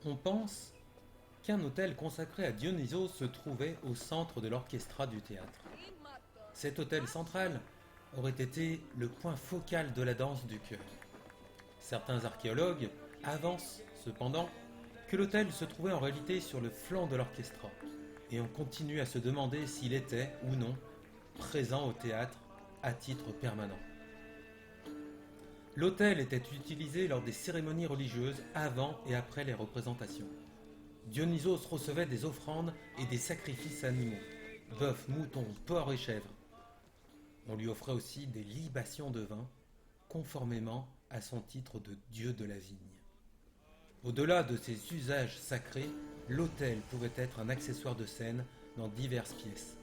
On pense qu'un autel consacré à Dionysos se trouvait au centre de l'orchestra du théâtre. Cet autel central aurait été le point focal de la danse du cœur. Certains archéologues avancent cependant que l'autel se trouvait en réalité sur le flanc de l'orchestra, et on continue à se demander s'il était ou non présent au théâtre à titre permanent. L'autel était utilisé lors des cérémonies religieuses avant et après les représentations. Dionysos recevait des offrandes et des sacrifices animaux, bœuf, mouton, porc et chèvre. On lui offrait aussi des libations de vin, conformément à son titre de dieu de la vigne. Au-delà de ses usages sacrés, l'autel pouvait être un accessoire de scène dans diverses pièces.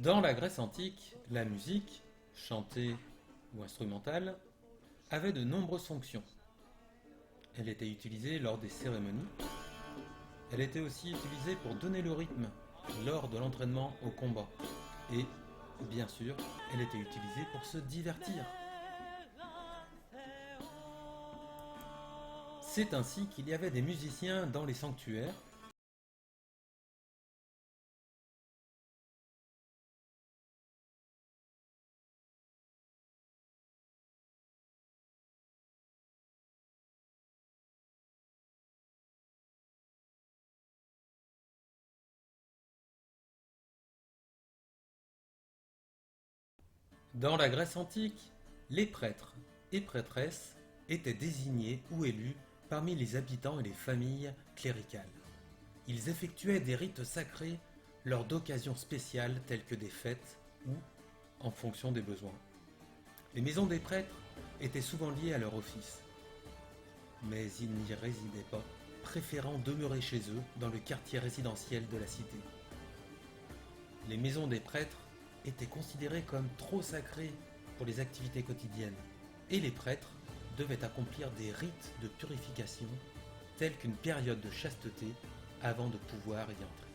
Dans la Grèce antique, la musique, chantée ou instrumentale, avait de nombreuses fonctions. Elle était utilisée lors des cérémonies. Elle était aussi utilisée pour donner le rythme lors de l'entraînement au combat. Et, bien sûr, elle était utilisée pour se divertir. C'est ainsi qu'il y avait des musiciens dans les sanctuaires. Dans la Grèce antique, les prêtres et prêtresses étaient désignés ou élus parmi les habitants et les familles cléricales. Ils effectuaient des rites sacrés lors d'occasions spéciales telles que des fêtes ou en fonction des besoins. Les maisons des prêtres étaient souvent liées à leur office, mais ils n'y résidaient pas, préférant demeurer chez eux dans le quartier résidentiel de la cité. Les maisons des prêtres étaient considérées comme trop sacrées pour les activités quotidiennes, et les prêtres devaient accomplir des rites de purification tels qu'une période de chasteté avant de pouvoir y entrer.